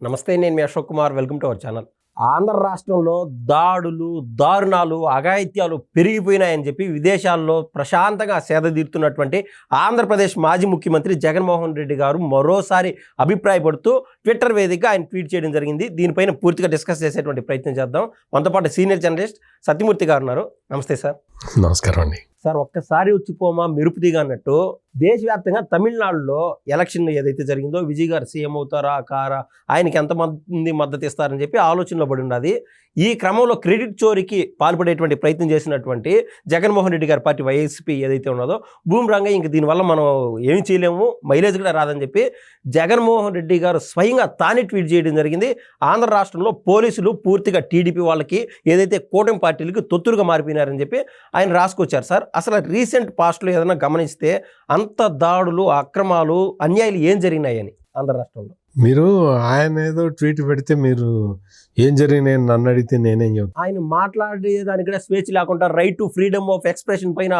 నమస్తే, నేను మీ Ashok Kumar. Welcome to our channel. Andhra రాష్ట్రంలో దాడులు, దారుణాలు, అఘాయిత్యాలు పెరిగిపోయినాయని చెప్పి విదేశాల్లో ప్రశాంతంగా సేదతీరుతున్నటువంటి ఆంధ్రప్రదేశ్ మాజీ ముఖ్యమంత్రి జగన్మోహన్ రెడ్డి గారు మరోసారి అభిప్రాయపడుతూ ట్విట్టర్ వేదికగా ఆయన ట్వీట్ చేయడం జరిగింది. దీనిపైన పూర్తిగా డిస్కస్ చేసేటువంటి ప్రయత్నం చేద్దాం. మనతో పాటు సీనియర్ జర్నలిస్ట్ సత్యమూర్తి గారు ఉన్నారు. నమస్తే సార్. నమస్కారం అండి. సార్, ఒక్కసారి వచ్చిపోమా మెరుపుదిగా అన్నట్టు దేశవ్యాప్తంగా తమిళనాడులో ఎలక్షన్ ఏదైతే జరిగిందో విజయ్ గారు సీఎం అవుతారా కారా, ఆయనకి ఎంతమంది మద్దతు ఇస్తారని చెప్పి ఆలోచనలో పడి ఉన్నది. ఈ క్రమంలో క్రెడిట్ చోరీకి పాల్పడేటువంటి ప్రయత్నం చేసినటువంటి జగన్మోహన్ రెడ్డి గారి పార్టీ వైఎస్పీ ఏదైతే ఉన్నదో బూమ్రాంగ్ ఇంక దీనివల్ల మనం ఏమి చేయలేము, మైలేజ్ కూడా రాదని చెప్పి జగన్మోహన్ రెడ్డి గారు స్వయంగా తానే ట్వీట్ చేయడం జరిగింది. ఆంధ్ర రాష్ట్రంలో పోలీసులు పూర్తిగా టీడీపీ వాళ్ళకి ఏదైతే కూటమి పార్టీలకి తొత్తులుగా మారిపోయినారని చెప్పి ఆయన రాసుకొచ్చారు. సార్, అసలు రీసెంట్ పాస్ట్లో ఏదైనా గమనిస్తే అంత దాడులు, అక్రమాలు, అన్యాయాలు ఏం జరిగినాయని ఆంధ్ర రాష్ట్రంలో? మీరు ఆయన ఏదో ట్వీట్ పెడితే మీరు ఏం జరిగినాయి నన్ను అడిగితే నేనేం చెప్తాను? ఆయన మాట్లాడేదానికి కూడా స్వేచ్ఛ లేకుండా right to freedom of expression పైన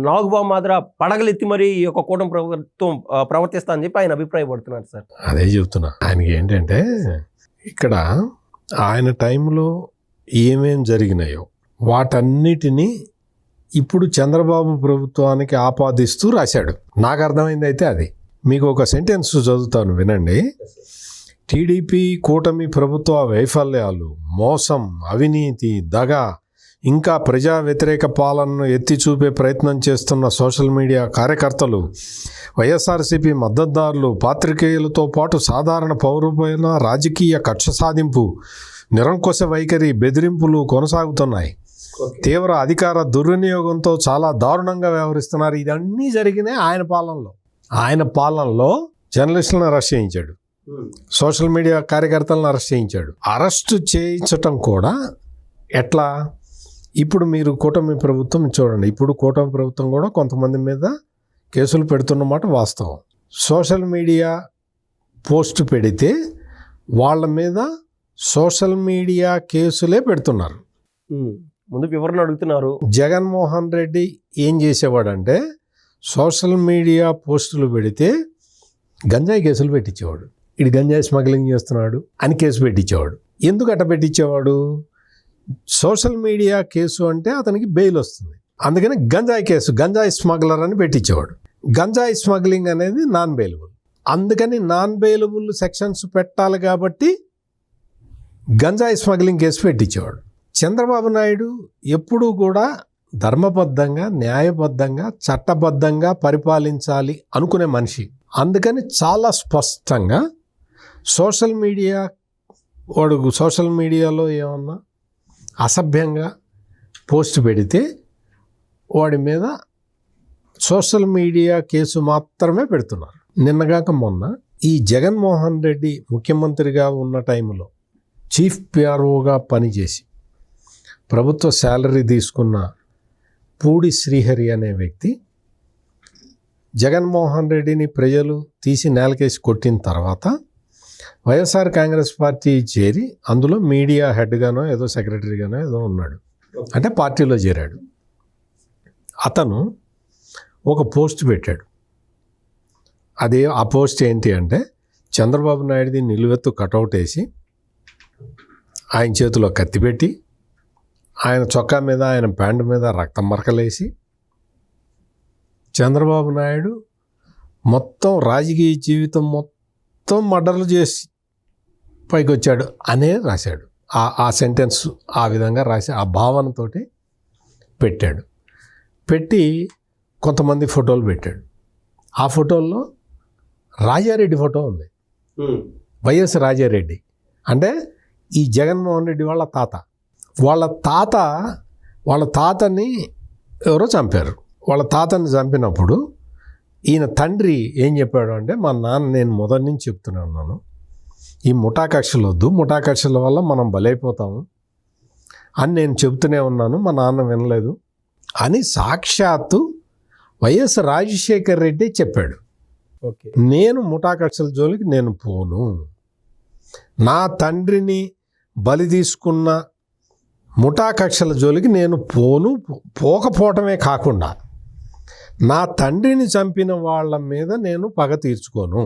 నాగుబాబు మాదిర పడగలెత్తి మరి ఈ యొక్క కూటమి ప్రభుత్వం ప్రవర్తిస్తా అని చెప్పి ఆయన అభిప్రాయపడుతున్నారు. సార్, అదే చెప్తున్నా. ఆయనకి ఏంటంటే ఇక్కడ ఆయన టైంలో ఏమేం జరిగినాయో వాటన్నిటినీ ఇప్పుడు చంద్రబాబు ప్రభుత్వానికి ఆపాదిస్తూ రాశాడు. నాకు అర్థమైంది అయితే అది. మీకు ఒక సెంటెన్స్ చదువుతాను, వినండి. టీడీపీ కూటమి ప్రభుత్వ వైఫల్యాలు, మోసం, అవినీతి, దగ, ఇంకా ప్రజా వ్యతిరేక పాలనను ఎత్తి చూపే ప్రయత్నం చేస్తున్న సోషల్ మీడియా కార్యకర్తలు, వైఎస్ఆర్సీపీ మద్దతుదారులు, పాత్రికేయులతో పాటు సాధారణ పౌరులపైన రాజకీయ కక్ష సాధింపు, నిరంకుశ వైఖరి, బెదిరింపులు కొనసాగుతున్నాయి. తీవ్ర అధికార దుర్వినియోగంతో చాలా దారుణంగా వ్యవహరిస్తున్నారు. ఇదన్నీ జరిగినాయి ఆయన పాలనలో. ఆయన పాలనలో జర్నలిస్టులను అరెస్ట్ చేయించాడు, సోషల్ మీడియా కార్యకర్తలను అరెస్ట్ చేయించాడు. అరెస్టు చేయించటం కూడా ఎట్లా? ఇప్పుడు మీరు కూటమి ప్రభుత్వం చూడండి, ఇప్పుడు కూటమి ప్రభుత్వం కూడా కొంతమంది మీద కేసులు పెడుతున్నమాట వాస్తవం. సోషల్ మీడియా పోస్ట్ పెడితే వాళ్ళ మీద సోషల్ మీడియా కేసులే పెడుతున్నారు. ముందు వివరణ అడుగుతున్నారు. జగన్మోహన్ రెడ్డి ఏం చేసేవాడంటే సోషల్ మీడియా పోస్టులు పెడితే గంజాయి కేసులు పెట్టించేవాడు. ఇది గంజాయి స్మగ్లింగ్ చేస్తున్నాడు అని కేసు పెట్టించేవాడు. ఎందుకు అట్ట పెట్టించేవాడు? సోషల్ మీడియా కేసు అంటే అతనికి బెయిల్ వస్తుంది, అందుకని గంజాయి కేసు, గంజాయి స్మగ్లర్ అని పెట్టించేవాడు. గంజాయి స్మగ్లింగ్ అనేది నాన్ బెయిలబుల్, అందుకని నాన్ బెయిలబుల్ సెక్షన్స్ పెట్టాలి కాబట్టి గంజాయి స్మగ్లింగ్ కేసు పెట్టించేవాడు. చంద్రబాబు నాయుడు ఎప్పుడూ కూడా ధర్మబద్ధంగా, న్యాయబద్ధంగా, చట్టబద్ధంగా పరిపాలించాలి అనుకునే మనిషి. అందుకని చాలా స్పష్టంగా సోషల్ మీడియాలో ఏమన్నా అసభ్యంగా పోస్ట్ పెడితే వాడి మీద సోషల్ మీడియా కేసు మాత్రమే పెడుతున్నారు. నిన్నగాక మొన్న ఈ జగన్మోహన్ రెడ్డి ముఖ్యమంత్రిగా ఉన్న టైంలో చీఫ్ పిఆర్ఓగా పనిచేసి ప్రభుత్వ శాలరీ తీసుకున్న పూడి శ్రీహరి అనే వ్యక్తి జగన్మోహన్ రెడ్డిని ప్రజలు తీసి నేలకేసి కొట్టిన తర్వాత వైఎస్ఆర్ కాంగ్రెస్ పార్టీ చేరి అందులో మీడియా హెడ్గానో ఏదో సెక్రటరీగానో ఏదో ఉన్నాడు, అంటే పార్టీలో చేరాడు. అతను ఒక పోస్ట్ పెట్టాడు. ఆ పోస్ట్ ఏంటి అంటే చంద్రబాబు నాయుడుది నిలువెత్తు కటౌట్ వేసి ఆయన చేతిలో కత్తి పెట్టి ఆయన చొక్కా మీద, ఆయన ప్యాంటు మీద రక్తం మరకలేసి చంద్రబాబు నాయుడు మొత్తం రాజకీయ జీవితం మొత్తం మర్డర్లు చేసి పైకి వచ్చాడు అనే రాశాడు. ఆ సెంటెన్స్ ఆ విధంగా రాసి ఆ భావనతోటి పెట్టాడు. పెట్టి కొంతమంది ఫోటోలు పెట్టాడు. ఆ ఫోటోల్లో రాజారెడ్డి ఫోటో ఉంది. వైఎస్ రాజారెడ్డి అంటే ఈ జగన్మోహన్ రెడ్డి వాళ్ళ తాత. వాళ్ళ తాతని ఎవరో చంపారు. వాళ్ళ తాతని చంపినప్పుడు ఈయన తండ్రి ఏం చెప్పాడు అంటే, మా నాన్న, నేను మొదటి నుంచి చెప్తూనే ఉన్నాను, ఈ ముఠాకక్షలు వద్దు, ముఠాకక్షల వల్ల మనం బలైపోతాము అని నేను చెప్తూనే ఉన్నాను, మా నాన్న వినలేదు అని సాక్షాత్తు వైఎస్ రాజశేఖర్ రెడ్డి చెప్పాడు. ఓకే, నేను ముఠాకక్షల జోలికి నేను పోను, నా తండ్రిని బలి తీసుకున్న ముఠాకక్షల జోలికి నేను పోకపోవటమే కాకుండా నా తండ్రిని చంపిన వాళ్ళ మీద నేను పగ తీర్చుకోను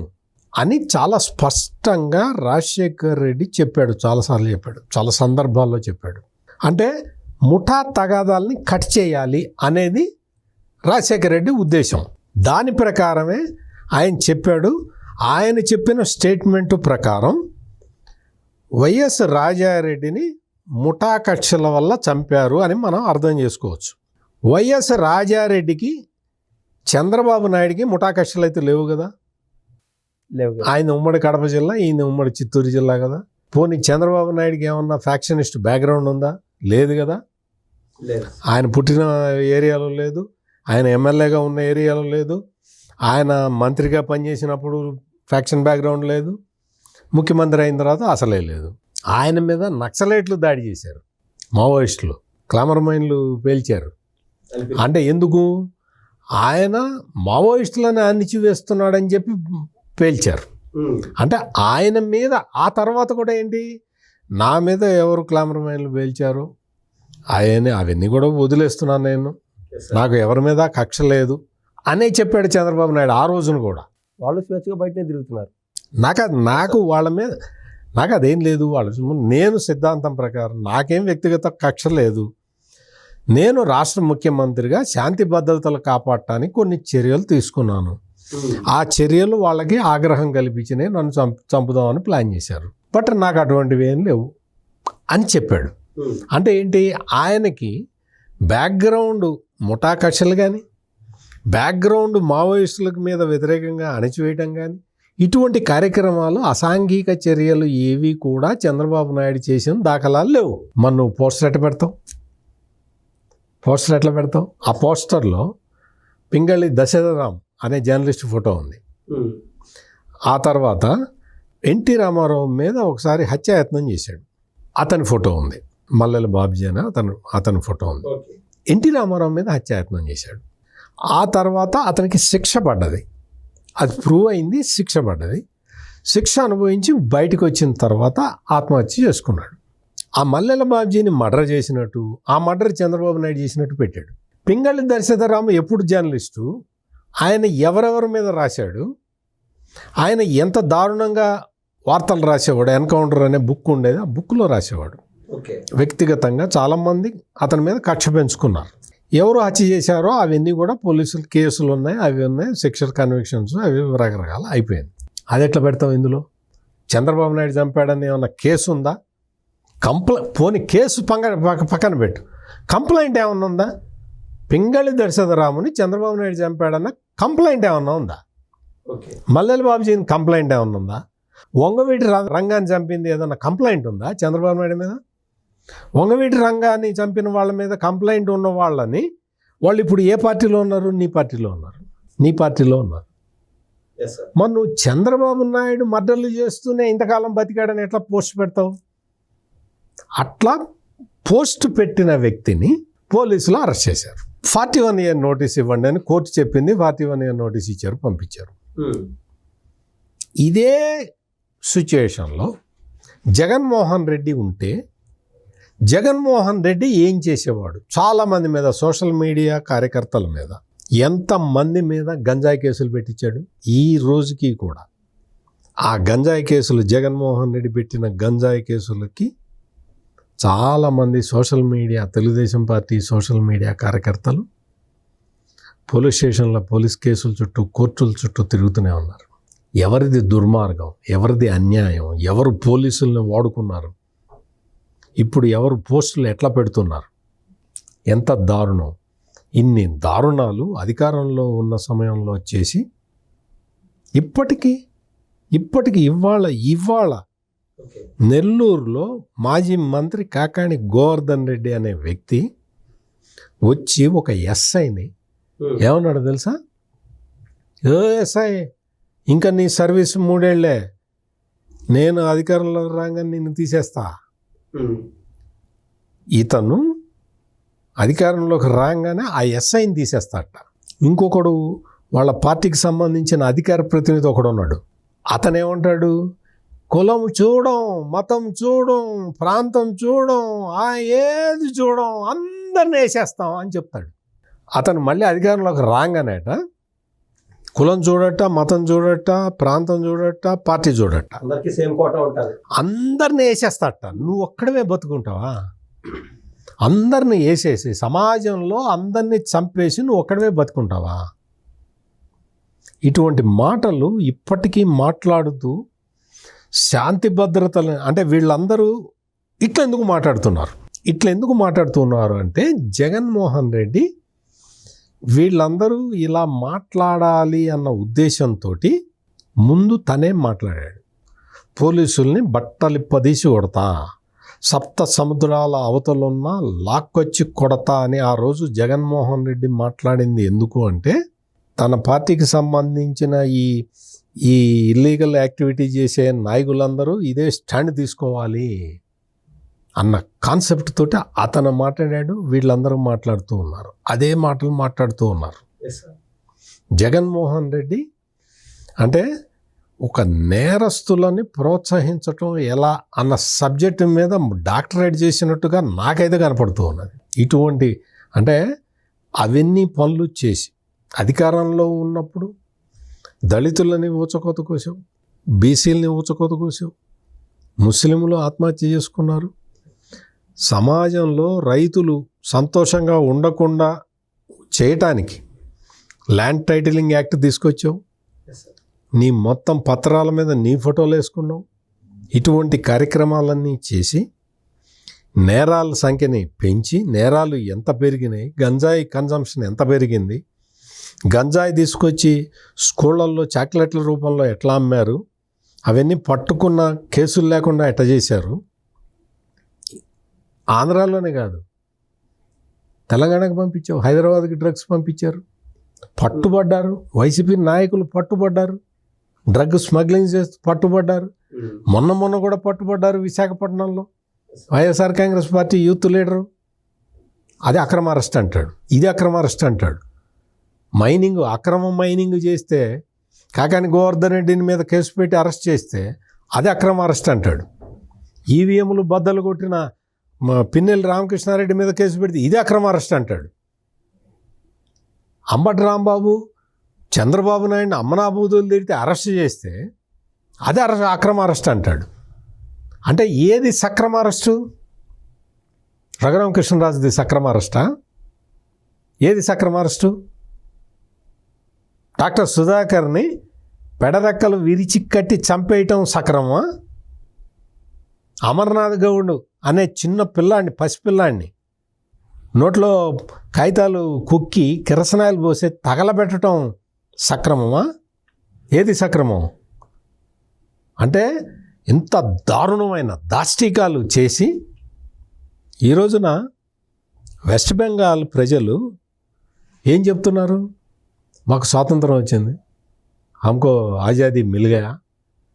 అని చాలా స్పష్టంగా రాజశేఖర్ రెడ్డి చెప్పాడు, చాలాసార్లు చెప్పాడు, చాలా సందర్భాల్లో చెప్పాడు. అంటే ముఠా తగాదాలని కట్ చేయాలి అనేది రాజశేఖర్ రెడ్డి ఉద్దేశం. దాని ప్రకారమే ఆయన చెప్పాడు. ఆయన చెప్పిన స్టేట్మెంట్ ప్రకారం వైఎస్ రాజారెడ్డిని ముఠా కక్షల వల్ల చంపారు అని మనం అర్థం చేసుకోవచ్చు. వైఎస్ రాజారెడ్డికి చంద్రబాబు నాయుడికి ముఠా కక్షలు అయితే లేవు కదా. లేవు. ఆయన ఉమ్మడి కడప జిల్లా, ఈయన ఉమ్మడి చిత్తూరు జిల్లా కదా. పోనీ చంద్రబాబు నాయుడికి ఏమన్నా ఫ్యాక్షనిస్ట్ బ్యాక్గ్రౌండ్ ఉందా? లేదు కదా. ఆయన పుట్టిన ఏరియాలో లేదు, ఆయన ఎమ్మెల్యేగా ఉన్న ఏరియాలో లేదు, ఆయన మంత్రిగా పనిచేసినప్పుడు ఫ్యాక్షన్ బ్యాక్గ్రౌండ్ లేదు, ముఖ్యమంత్రి అయిన తర్వాత అసలే లేదు. ఆయన మీద నక్సలైట్లు దాడి చేశారు, మావోయిస్టులు క్లామర్ మైన్లు పేల్చారు. అంటే ఎందుకు? ఆయన మావోయిస్టులను అణిచివేస్తున్నాడని చెప్పి పేల్చారు. అంటే ఆయన మీద ఆ తర్వాత కూడా ఏంటి, నా మీద ఎవరు క్లామర్ మైన్లు పేల్చారు అవన్నీ కూడా వదిలేస్తున్నాను, నేను నాకు ఎవరి మీద కక్ష లేదు అనే చెప్పాడు చంద్రబాబు నాయుడు ఆ రోజున కూడా. వాళ్ళు స్వేచ్ఛగా బయటనే తిరుగుతున్నారు. నాకు వాళ్ళ మీద నాకు అదేం లేదు. నేను సిద్ధాంతం ప్రకారం నాకేం వ్యక్తిగత కక్ష లేదు. నేను రాష్ట్ర ముఖ్యమంత్రిగా శాంతి భద్రతలు కాపాడటానికి కొన్ని చర్యలు తీసుకున్నాను. ఆ చర్యలు వాళ్ళకి ఆగ్రహం కల్పించినాయి, నన్ను చంపుదామని ప్లాన్ చేశారు. బట్ నాకు అటువంటివి ఏం లేవు అని చెప్పాడు. అంటే ఏంటి, ఆయనకి బ్యాక్గ్రౌండ్ ముఠా కక్షలు కానీ, బ్యాక్గ్రౌండ్ మావోయిస్టుల మీద వ్యతిరేకంగా అణచివేయటం కానీ, ఇటువంటి కార్యక్రమాలు అసాంఘిక చర్యలు ఏవి కూడా చంద్రబాబు నాయుడు చేసిన దాఖలాలు లేవు. నువ్వు పోస్టర్ ఎట్లా పెడతావు? ఆ పోస్టర్లో పింగళి దశరథరామ్ అనే జర్నలిస్ట్ ఫోటో ఉంది. ఆ తర్వాత ఎన్టీ రామారావు మీద ఒకసారి హత్యాయత్నం చేశాడు, అతని ఫోటో ఉంది. మల్లెల బాబ్జీ అని అతని ఫోటో ఉంది. ఎన్టీ రామారావు మీద హత్యాయత్నం చేశాడు. ఆ తర్వాత అతనికి శిక్ష పడ్డది, అది ప్రూవ్ అయింది, శిక్ష పడ్డది. శిక్ష అనుభవించి బయటకు వచ్చిన తర్వాత ఆత్మహత్య చేసుకున్నాడు. ఆ మల్లెల బాబ్జీని మర్డర్ చేసినట్టు, ఆ మర్డర్ చంద్రబాబు నాయుడు చేసినట్టు పెట్టాడు. పింగళి దశరథరాము ఎప్పుడు జర్నలిస్టు, ఆయన ఎవరెవరి మీద రాశాడు, ఆయన ఎంత దారుణంగా వార్తలు రాసేవాడు. ఎన్కౌంటర్ అనే బుక్ ఉండేది, ఆ బుక్లో రాసేవాడు. వ్యక్తిగతంగా చాలామంది అతని మీద కక్ష పెంచుకున్నారు. ఎవరు హత్య చేశారో అవన్నీ కూడా పోలీసులు కేసులు ఉన్నాయి, అవి ఉన్నాయి, సెక్షువల్ కన్విక్షన్స్, అవి రకరకాల అయిపోయింది. అది ఎట్లా పెడతాం ఇందులో? చంద్రబాబు నాయుడు చంపాడని ఏమన్నా కేసు ఉందా? పోనీ కేసు పక్కన పెట్టు, కంప్లైంట్ ఏమన్నా ఉందా? పింగళి దశరథరాముని చంద్రబాబు నాయుడు చంపాడన్న కంప్లైంట్ ఏమన్నా ఉందా? మల్లెల బాబుజీని కంప్లైంట్ ఏమన్నా ఉందా? వంగవీటి రంగాన్ని చంపింది ఏదన్నా కంప్లైంట్ ఉందా చంద్రబాబు నాయుడు మీద? వంగవీటి రంగాన్ని చంపిన వాళ్ళ మీద కంప్లైంట్ ఉన్న వాళ్ళని వాళ్ళు ఇప్పుడు ఏ పార్టీలో ఉన్నారు? నీ పార్టీలో ఉన్నారు. మరి నువ్వు చంద్రబాబు నాయుడు మర్డర్లు చేస్తూనే ఇంతకాలం బతికాడని ఎట్లా పోస్ట్ పెడతావు? అట్లా పోస్ట్ పెట్టిన వ్యక్తిని పోలీసులు అరెస్ట్ చేశారు. 41 year నోటీస్ ఇవ్వండి అని కోర్టు చెప్పింది. 41 year నోటీస్ ఇచ్చారు, పంపించారు. ఇదే సిచ్యుయేషన్లో జగన్మోహన్ రెడ్డి ఉంటే జగన్మోహన్ రెడ్డి ఏం చేసేవాడు? చాలామంది మీద, సోషల్ మీడియా కార్యకర్తల మీద, ఎంతమంది మీద గంజాయి కేసులు పెట్టించాడు. ఈ రోజుకి కూడా ఆ గంజాయి కేసులు, జగన్మోహన్ రెడ్డి పెట్టిన గంజాయి కేసులకి చాలామంది social media, Telugu Desam party social media కార్యకర్తలు పోలీస్ స్టేషన్ల పోలీస్ కేసుల చుట్టూ, కోర్టుల చుట్టూ తిరుగుతూనే ఉన్నారు. ఎవరిది దుర్మార్గం, ఎవరిది అన్యాయం, ఎవరు పోలీసుల్ని వాడుకున్నారు, ఇప్పుడు ఎవరు పోస్టులు ఎట్లా పెడుతున్నారు, ఎంత దారుణం. ఇన్ని దారుణాలు అధికారంలో ఉన్న సమయంలో చేసి ఇప్పటికీ ఇవాళ నెల్లూరులో మాజీ మంత్రి కాకాణి గోవర్ధన్ రెడ్డి అనే వ్యక్తి వచ్చి ఒక ఎస్ఐని ఏమన్నాడు తెలుసా? ఎస్ఐ, ఇంకా నీ సర్వీస్ 3 ఏళ్లే, నేను అధికారంలో రాగానే నిన్ను తీసేస్తా. ఇతను అధికారంలోకి రాగానే ఆ ఎస్ఐని తీసేస్తాట. ఇంకొకడు వాళ్ళ పార్టీకి సంబంధించిన అధికార ప్రతినిధి ఒకడు ఉన్నాడు. అతను ఏమంటాడు? కులం చూడం, మతం చూడం, ప్రాంతం చూడం, ఏది చూడం, అందరిని వేసేస్తాం అని చెప్తాడు. అతను మళ్ళీ అధికారంలోకి రాగానేట కులం చూడట, మతం చూడట, ప్రాంతం చూడట, పార్టీ చూడట, అందరికీ సేమ్ కోట ఉంటుంది. అందరిని వేసేస్తాట. నువ్వు ఒక్కడమే బతుకుంటావా? అందరిని వేసేసి సమాజంలో అందరినీ చంపేసి నువ్వు ఒక్కడమే బతుకుంటావా? ఇటువంటి మాటలు ఇప్పటికీ మాట్లాడుతూ శాంతి భద్రతలు అంటే వీళ్ళందరూ ఇట్లా ఎందుకు మాట్లాడుతున్నారు అంటే జగన్మోహన్ రెడ్డి వీళ్ళందరూ ఇలా మాట్లాడాలి అన్న ఉద్దేశంతో ముందు తనే మాట్లాడాడు. పోలీసుల్ని బట్టలిప్పదీసి కొడతా, సప్త సముద్రాల అవతలున్న లాక్కొచ్చి కొడతా అని ఆ రోజు జగన్మోహన్ రెడ్డి మాట్లాడింది ఎందుకు అంటే తన పార్టీకి సంబంధించిన ఈ ఇల్లీగల్ యాక్టివిటీ చేసే నాయకులందరూ ఇదే స్టాండ్ తీసుకోవాలి అన్న కాన్సెప్ట్ తోటి అతను మాట్లాడాడు. వీళ్ళందరూ మాట్లాడుతూ ఉన్నారు, అదే మాటలు మాట్లాడుతూ ఉన్నారు. జగన్మోహన్ రెడ్డి అంటే ఒక నేరస్తులని ప్రోత్సహించటం ఎలా అన్న సబ్జెక్టు మీద డాక్టరేట్ చేసినట్టుగా నాకైతే కనపడుతూ ఉన్నది. ఇటువంటి అంటే అవన్నీ పనులు చేసి అధికారంలో ఉన్నప్పుడు దళితులని ఊచకోత కోసావు, బీసీలని ఊచకోత కోసావు, ముస్లింలు ఆత్మహత్య చేసుకున్నారు. సమాజంలో రైతులు సంతోషంగా ఉండకుండా చేయటానికి ల్యాండ్ టైటిలింగ్ యాక్ట్ తీసుకొచ్చావు. నీ మొత్తం పత్రాల మీద నీ ఫోటోలు వేసుకున్నావు. ఇటువంటి కార్యక్రమాలన్నీ చేసి నేరాల సంఖ్యని పెంచి నేరాలు ఎంత పెరిగినాయి, గంజాయి కన్జంప్షన్ ఎంత పెరిగింది, గంజాయి తీసుకొచ్చి స్కూళ్ళల్లో చాక్లెట్ల రూపంలో ఎట్లా అమ్మారు, అవన్నీ పట్టుకున్న కేసులు లేకుండా ఎట్లా చేశారు. ఆంధ్రాలోనే కాదు, తెలంగాణకు పంపించావు, హైదరాబాద్కి డ్రగ్స్ పంపించారు, పట్టుబడ్డారు. వైసీపీ నాయకులు పట్టుబడ్డారు, డ్రగ్ స్మగ్లింగ్ చేస్తూ పట్టుబడ్డారు. మొన్న కూడా పట్టుబడ్డారు విశాఖపట్నంలో. YSR Congress party youth leader. అది అక్రమ అరెస్ట్ అంటాడు, ఇది అక్రమ అరెస్ట్ అంటాడు. అక్రమ మైనింగ్ చేస్తే కాకాని గోవర్ధన్ రెడ్డిని మీద కేసు పెట్టి అరెస్ట్ చేస్తే అది అక్రమ అరెస్ట్ అంటాడు. ఈవీఎంలు బద్దలు కొట్టిన పిన్నెల్లి రామకృష్ణారెడ్డి మీద కేసు పెడితే ఇది అక్రమ అరెస్ట్ అంటాడు. అంబటి రాంబాబు, చంద్రబాబు నాయుడిని అమ్మనాబూతులు తిరిగితే అరెస్ట్ చేస్తే అది అక్రమ అరెస్ట్ అంటాడు. అంటే ఏది సక్రమ అరెస్టు? రఘురామకృష్ణరాజుది సక్రమ అరెస్టా? ఏది సక్రమ అరెస్టు? డాక్టర్ సుధాకర్ని పెడరెక్కలు విరిచి కట్టి చంపేయటం సక్రమా? అమర్నాథ్ గౌడ్ అనే చిన్న పిల్లాడిని, పసిపిల్లాడిని నోట్లో కాగితాలు కుక్కి కిరసనాయలు పోసి తగలబెట్టడం సక్రమమా? ఏది సక్రమం? అంటే ఇంత దారుణమైన దాష్టికాలు చేసి ఈ రోజున వెస్ట్ బెంగాల్ ప్రజలు ఏం చెప్తున్నారు? మాకు స్వాతంత్రం వచ్చింది, హమ్కో ఆజాదీ మిల్ గయా,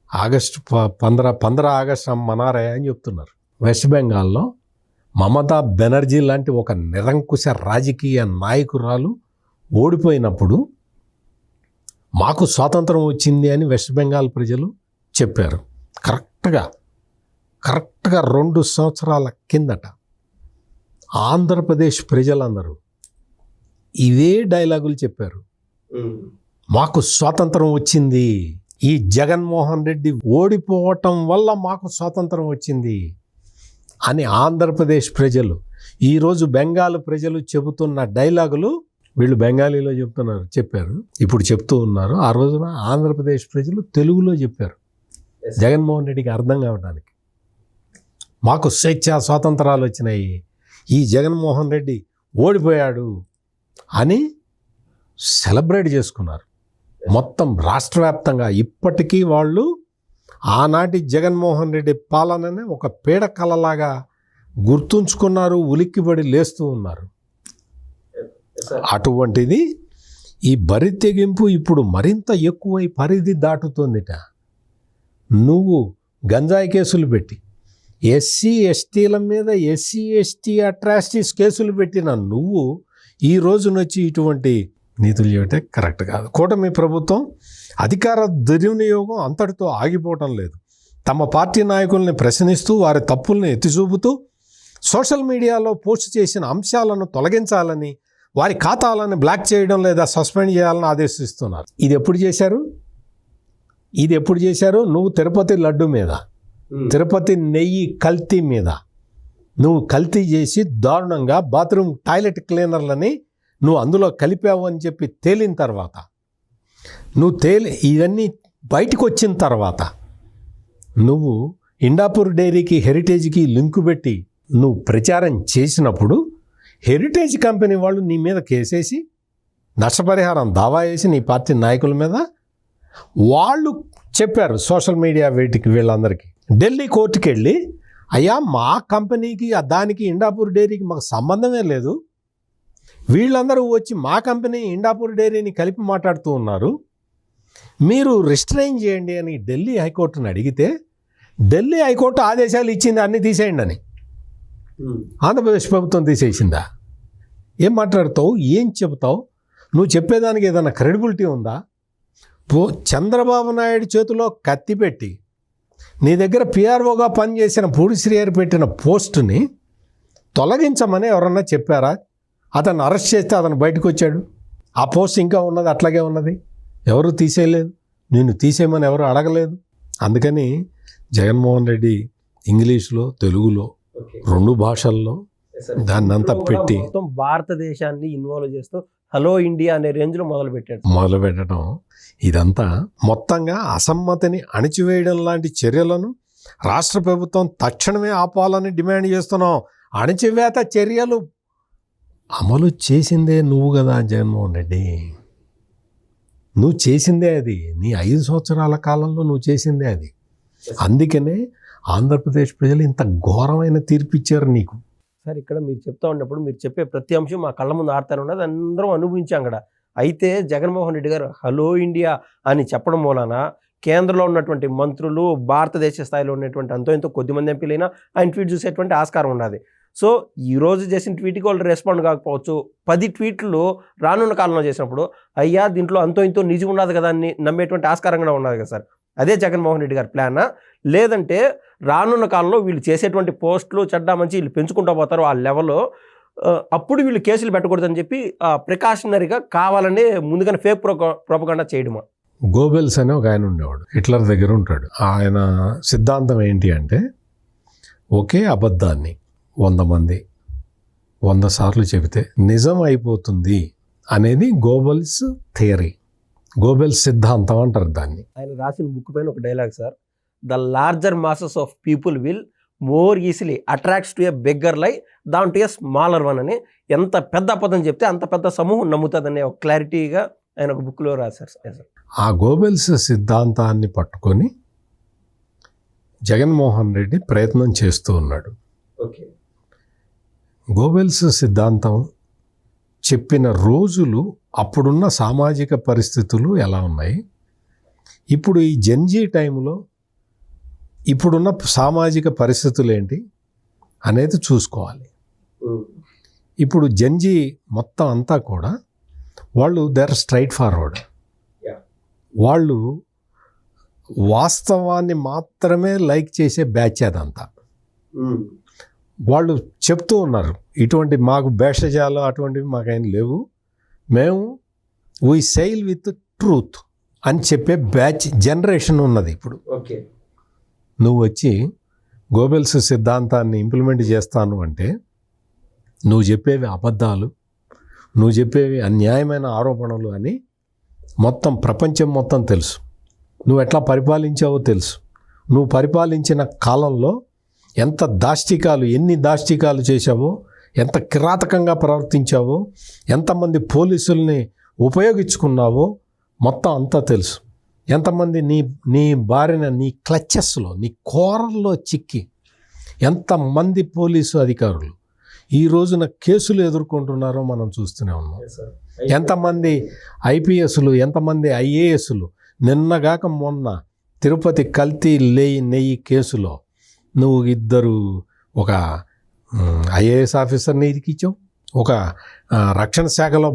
ఆగస్టు 15 ఆగస్ట్ హమ్ మనా రహే అని చెప్తున్నారు. వెస్ట్ బెంగాల్లో మమతా బెనర్జీ లాంటి ఒక నిరంకుశ రాజకీయ నాయకురాలు ఓడిపోయినప్పుడు మాకు స్వాతంత్రం వచ్చింది అని వెస్ట్ బెంగాల్ ప్రజలు చెప్పారు. కరెక్ట్గా 2 సంవత్సరాల కిందట ఆంధ్రప్రదేశ్ ప్రజలందరూ ఇవే డైలాగులు చెప్పారు. మాకు స్వాతంత్రం వచ్చింది, ఈ జగన్మోహన్ రెడ్డి ఓడిపోవటం వల్ల మాకు స్వాతంత్రం వచ్చింది అని ఆంధ్రప్రదేశ్ ప్రజలు, ఈరోజు బెంగాల్ ప్రజలు చెబుతున్న డైలాగులు వీళ్ళు బెంగాలీలో చెప్పారు, ఇప్పుడు చెప్తూ ఉన్నారు. ఆ రోజున ఆంధ్రప్రదేశ్ ప్రజలు తెలుగులో చెప్పారు జగన్మోహన్ రెడ్డికి అర్థం కావడానికి. మాకు స్వేచ్ఛా స్వాతంత్రాలు వచ్చినాయి, ఈ జగన్మోహన్ రెడ్డి ఓడిపోయాడు అని సెలబ్రేట్ చేసుకున్నారు మొత్తం రాష్ట్ర వ్యాప్తంగా. ఇప్పటికీ వాళ్ళు ఆనాటి జగన్మోహన్ రెడ్డి పాలననే ఒక పీడకలలాగా గుర్తుంచుకున్నారు, ఉలిక్కిపడి లేస్తూ ఉన్నారు. అటువంటిది ఈ బరి తెగింపు ఇప్పుడు మరింత ఎక్కువై పరిధి దాటుతోందిట. నువ్వు గంజాయి కేసులు పెట్టి ఎస్సీ ఎస్టీల మీద ఎస్సీ ఎస్టీ అట్రాసిటీస్ కేసులు పెట్టిన నువ్వు ఈ రోజునొచ్చి ఇటువంటి నీతులు చెబితే కరెక్ట్ కాదు. కూటమి ప్రభుత్వం అధికార దుర్వినియోగం అంతటితో ఆగిపోవటం లేదు. తమ పార్టీ నాయకుల్ని ప్రశ్నిస్తూ వారి తప్పుల్ని ఎత్తి చూపుతూ సోషల్ మీడియాలో పోస్ట్ చేసిన అంశాలను తొలగించాలని వారి ఖాతాలను బ్లాక్ చేయడం లేదా సస్పెండ్ చేయాలని ఆదేశిస్తున్నారు. ఇది ఎప్పుడు చేశారు? నువ్వు తిరుపతి లడ్డు మీద, తిరుపతి నెయ్యి కల్తీ మీద నువ్వు కల్తీ చేసి దారుణంగా బాత్రూమ్ టాయిలెట్ క్లీనర్లని నువ్వు అందులో కలిపావు అని చెప్పి తేలిన తర్వాత, ఇవన్నీ బయటకు వచ్చిన తర్వాత నువ్వు ఇండాపూర్ డైరీకి హెరిటేజ్కి లింకు పెట్టి నువ్వు ప్రచారం చేసినప్పుడు హెరిటేజ్ కంపెనీ వాళ్ళు నీ మీద కేసేసి నష్టపరిహారం దావా వేసి నీ పార్టీ నాయకుల మీద వాళ్ళు చెప్పారు సోషల్ మీడియా వీళ్ళందరికీ. ఢిల్లీ కోర్టుకి వెళ్ళి, అయ్యా మా కంపెనీకి దానికి ఇండాపూర్ డైరీకి మాకు సంబంధమే లేదు, వీళ్ళందరూ వచ్చి మా కంపెనీ ఇండాపూర్ డైరీని కలిపి మాట్లాడుతూ ఉన్నారు, మీరు రిస్ట్రైన్ చేయండి అని ఢిల్లీ హైకోర్టుని అడిగితే ఢిల్లీ హైకోర్టు ఆదేశాలు ఇచ్చింది అన్నీ తీసేయండి అని. ఆంధ్రప్రదేశ్ ప్రభుత్వం తీసేసిందా? ఏం మాట్లాడతావు? ఏం చెబుతావు? నువ్వు చెప్పేదానికి ఏదైనా క్రెడిబిలిటీ ఉందా? చంద్రబాబు నాయుడు చేతిలో కత్తి పెట్టి నీ దగ్గర పిఆర్ఓగా పనిచేసిన పూడి శ్రీహరి పెట్టిన పోస్టుని తొలగించమని ఎవరన్నా చెప్పారా? అతను అరెస్ట్ చేస్తే అతను బయటకు వచ్చాడు. ఆ పోస్ట్ ఇంకా ఉన్నది, అట్లాగే ఉన్నది, ఎవరు తీసేయలేదు, నిన్ను తీసేయమని ఎవరు అడగలేదు. అందుకని జగన్మోహన్ రెడ్డి ఇంగ్లీష్లో తెలుగులో 2 భాషల్లో దాన్ని అంతా పెట్టి మొత్తం భారతదేశాన్ని ఇన్వాల్వ్ చేస్తూ హలో ఇండియా అనే రేంజ్లో మొదలుపెట్టడం ఇదంతా మొత్తంగా అసమ్మతిని అణిచివేయడం లాంటి చర్యలను రాష్ట్ర ప్రభుత్వం తక్షణమే ఆపాలని డిమాండ్ చేస్తున్నాం. అణిచివేత చర్యలు అమలు చేసిందే నువ్వు కదా జగన్మోహన్ రెడ్డి, నువ్వు చేసిందే అది. నీ 5 సంవత్సరాల కాలంలో నువ్వు చేసిందే అది. అందుకనే ఆంధ్రప్రదేశ్ ప్రజలు ఇంత ఘోరమైన తీర్పు ఇచ్చారు నీకు. సార్, ఇక్కడ మీరు చెప్తా ఉన్నప్పుడు మీరు చెప్పే ప్రతి అంశం మా కళ్ళ ముందు ఆడుతూనే ఉన్నది, అందరం అనుభవించాం కదా. అయితే జగన్మోహన్ రెడ్డి గారు హలో ఇండియా అని చెప్పడం మూలాన కేంద్రంలో ఉన్నటువంటి మంత్రులు, భారతదేశ స్థాయిలో ఉన్నటువంటి అంతో ఎంతో కొద్దిమంది ఎంపీలైనా ఆయన ట్వీట్ చూసేటువంటి ఆస్కారం ఉన్నది. సో ఈరోజు చేసిన ట్వీట్కి వాళ్ళు రెస్పాండ్ కాకపోవచ్చు. 10 ట్వీట్లు రానున్న కాలంలో చేసినప్పుడు అయ్యా దీంట్లో అంతో ఇంతో నిజం ఉన్నది కదా అని నమ్మేటువంటి ఆస్కారం కూడా ఉన్నది కదా సార్. అదే జగన్మోహన్ రెడ్డి గారి ప్లానా? లేదంటే రానున్న కాలంలో వీళ్ళు చేసేటువంటి పోస్టులు చెడ్డ మంచి వీళ్ళు పెంచుకుంటూ పోతారు ఆ లెవెల్లో, అప్పుడు వీళ్ళు కేసులు పెట్టకూడదని చెప్పి ప్రికాషనరీగా కావాలని ముందుగానే ఫేక్ ప్రొపగండా చేయడమా? గోబెల్స్ అనే ఒక ఆయన ఉండేవాడు, హిట్లర్ దగ్గర ఉంటాడు. ఆయన సిద్ధాంతం ఏంటి అంటే ఒకే అబద్ధాన్ని 100 మంది 100 సార్లు చెబితే నిజం అయిపోతుంది అనేది గోబెల్స్ థియరీ, గోబెల్స్ సిద్ధాంతం అంటారు దాన్ని. ఆయన రాసిన బుక్ పైన ఒక dialogue sir, the larger masses of people will more easily attracts to a bigger lie than to a smaller one అని. ఎంత పెద్ద అబద్ధం చెప్తే అంత పెద్ద సమూహం నమ్ముతుందనే ఒక క్లారిటీగా ఆయన ఒక బుక్లో రాశారు సార్. ఆ గోబెల్స్ సిద్ధాంతాన్ని పట్టుకొని జగన్మోహన్ రెడ్డి ప్రయత్నం చేస్తూ ఉన్నాడు. ఓకే, గోబెల్స్ సిద్ధాంతం చెప్పిన రోజులు అప్పుడున్న సామాజిక పరిస్థితులు ఎలా ఉన్నాయి, ఇప్పుడు ఈ జెన్జీ టైంలో ఇప్పుడున్న సామాజిక పరిస్థితులు ఏంటి అనేది చూసుకోవాలి. ఇప్పుడు జెన్జీ మొత్తం అంతా కూడా వాళ్ళు దేర్ స్ట్రైట్ ఫార్వర్డ్, వాళ్ళు వాస్తవాన్ని మాత్రమే లైక్ చేసే బ్యాచ్ అదంతా. వాళ్ళు చెప్తూ ఉన్నారు ఇటువంటి మాకు భేషజాలు అటువంటివి మాకేం లేవు, మేము వీ సెయిల్ విత్ ట్రూత్ అని చెప్పే బ్యాచ్ జనరేషన్ ఉన్నది ఇప్పుడు. ఓకే, నువ్వు వచ్చి గోబెల్స్ సిద్ధాంతాన్ని ఇంప్లిమెంట్ చేస్తాను అంటే నువ్వు చెప్పేవి అబద్ధాలు, నువ్వు చెప్పేవి అన్యాయమైన ఆరోపణలు అని మొత్తం ప్రపంచం మొత్తం తెలుసు. నువ్వు ఎట్లా పరిపాలించావో తెలుసు. నువ్వు పరిపాలించిన కాలంలో ఎంత దాష్టికాలు, ఎన్ని దాష్టికాలు చేశావో, ఎంత కిరాతకంగా ప్రవర్తించావో, ఎంతమంది పోలీసుల్ని ఉపయోగించుకున్నావో మొత్తం అంతా తెలుసు. ఎంతమంది నీ బారిన నీ క్లచెస్లో నీ కోరల్లో చిక్కి ఎంతమంది పోలీసు అధికారులు ఈ రోజున కేసులు ఎదుర్కొంటున్నారో మనం చూస్తూనే ఉన్నాం. ఎంతమంది ఐపీఎస్లు, ఎంతమంది ఐఏఎస్లు. నిన్నగాక మొన్న తిరుపతి కల్తీ నెయ్యి కేసులో నువ్వు 2 ఒక ఐఏఎస్ ఆఫీసర్ని ఇరికిచ్చావు, ఒక రక్షణ శాఖలో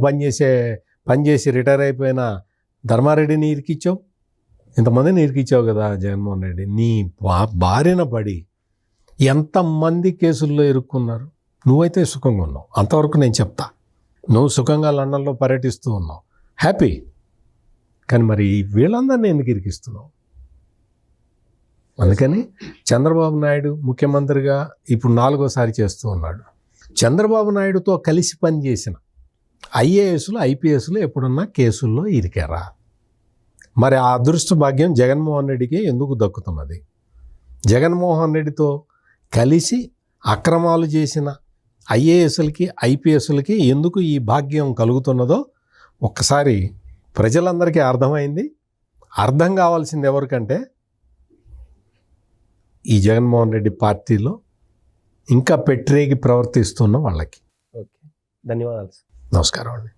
పనిచేసి రిటైర్ అయిపోయిన ధర్మారెడ్డిని ఇరికిచ్చావు, ఇంతమందిని ఇరికిచ్చావు కదా జగన్మోహన్ రెడ్డి. నీ బారిన పడి ఎంతమంది కేసుల్లో ఇరుక్కున్నారు. నువ్వైతే సుఖంగా ఉన్నావు, అంతవరకు నేను చెప్తా. నువ్వు సుఖంగా లండన్లో పర్యటిస్తూ ఉన్నావు, హ్యాపీ. కానీ మరి వీళ్ళందరినీ ఎందుకు ఇరికిస్తున్నావు? అందుకని చంద్రబాబు నాయుడు ముఖ్యమంత్రిగా ఇప్పుడు 4వ సారి చేస్తూ ఉన్నాడు. చంద్రబాబు నాయుడుతో కలిసి పనిచేసిన ఐఏఎస్లు ఐపీఎస్లు ఎప్పుడన్నా కేసుల్లో ఇరికారా? మరి ఆ అదృష్ట భాగ్యం జగన్మోహన్ రెడ్డికి ఎందుకు దక్కుతున్నది? జగన్మోహన్ రెడ్డితో కలిసి అక్రమాలు చేసిన ఐఏఎస్లకి ఐపీఎస్లకి ఎందుకు ఈ భాగ్యం కలుగుతున్నదో ఒక్కసారి ప్రజలందరికీ అర్థమైంది. అర్థం కావాల్సింది ఎవరికంటే ఈ జగన్మోహన్ రెడ్డి పార్టీలో ఇంకా పెట్టరేగి ప్రవర్తిస్తున్న వాళ్ళకి. ఓకే, ధన్యవాదాలు. నమస్కారం అండి.